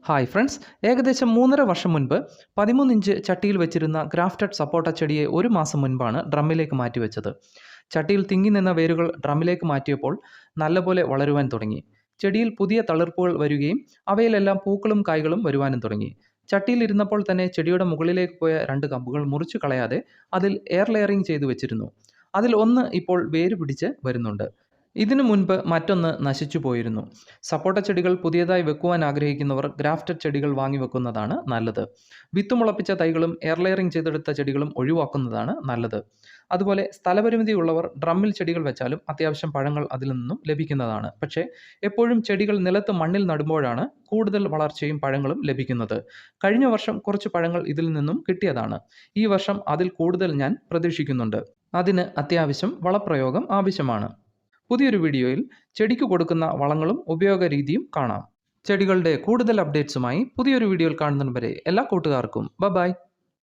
Hi friends, ഏകദേശം 3.5 വർഷം മുൻപ് 13 ഇഞ്ച് ചട്ടിയിൽ വെച്ചിരുന്ന ഗ്രാഫ്റ്റഡ് സപ്പോട്ട ചെടിയെ ഒരു മാസം മുൻപാണ് ഡ്രമ്മിലേക്ക് മാറ്റിവെച്ചത്. ചട്ടിയിൽ തിങ്ങി നിന്ന വേരുകൾ ഡ്രമ്മിലേക്ക് മാറ്റിയപ്പോൾ നല്ലപോലെ വളരുവാൻ തുടങ്ങി. ചെടിയിൽ പുതിയ തളിർപ്പുകൾ വരികയും അവയിലെല്ലാം പൂക്കളും കായ്കളും വരുവാനും തുടങ്ങി. ചട്ടിയിൽ ഇരുന്നപ്പോൾ തന്നെ ചെടിയുടെ മുകളിലേക്ക് പോയ 2 കമ്പുകൾ മുറിച്ചു കളയാതെ അതിൽ എയർ ലെയറിംഗ് ചെയ്തു വെച്ചിരുന്നു. അതിൽ ഒന്ന് ഇപ്പോൾ വേര് പിടിച്ച് വരുന്നുണ്ട്. ഇതിനു മുൻപ് മറ്റൊന്ന് നശിച്ചു പോയിരുന്നു. സപ്പോട്ട ചെടികൾ പുതിയതായി വെക്കുവാൻ ആഗ്രഹിക്കുന്നവർ ഗ്രാഫ്റ്റഡ് ചെടികൾ വാങ്ങി വെക്കുന്നതാണ് നല്ലത്. വിത്തുമുളപ്പിച്ച തൈകളും എയർ ലെയറിംഗ് ചെയ്തെടുത്ത ചെടികളും ഒഴിവാക്കുന്നതാണ് നല്ലത്. അതുപോലെ സ്ഥലപരിമിതി ഉള്ളവർ ഡ്രമ്മിൽ ചെടികൾ വെച്ചാലും അത്യാവശ്യം പഴങ്ങൾ അതിൽ നിന്നും ലഭിക്കുന്നതാണ്. പക്ഷേ എപ്പോഴും ചെടികൾ നിലത്ത് മണ്ണിൽ നടുമ്പോഴാണ് കൂടുതൽ വളർച്ചയും പഴങ്ങളും ലഭിക്കുന്നത്. കഴിഞ്ഞ വർഷം കുറച്ച് പഴങ്ങൾ ഇതിൽ നിന്നും കിട്ടിയതാണ്. ഈ വർഷം അതിൽ കൂടുതൽ ഞാൻ പ്രതീക്ഷിക്കുന്നുണ്ട്. അതിന് അത്യാവശ്യം വളപ്രയോഗം ആവശ്യമാണ്. പുതിയൊരു വീഡിയോയിൽ ചെടിക്ക് കൊടുക്കുന്ന വളങ്ങളും ഉപയോഗ രീതിയും കാണാം. ചെടികളുടെ കൂടുതൽ അപ്ഡേറ്റ്സുമായി പുതിയൊരു വീഡിയോയിൽ കാണുന്നതുവരെ എല്ലാ കൂട്ടുകാർക്കും ബൈ.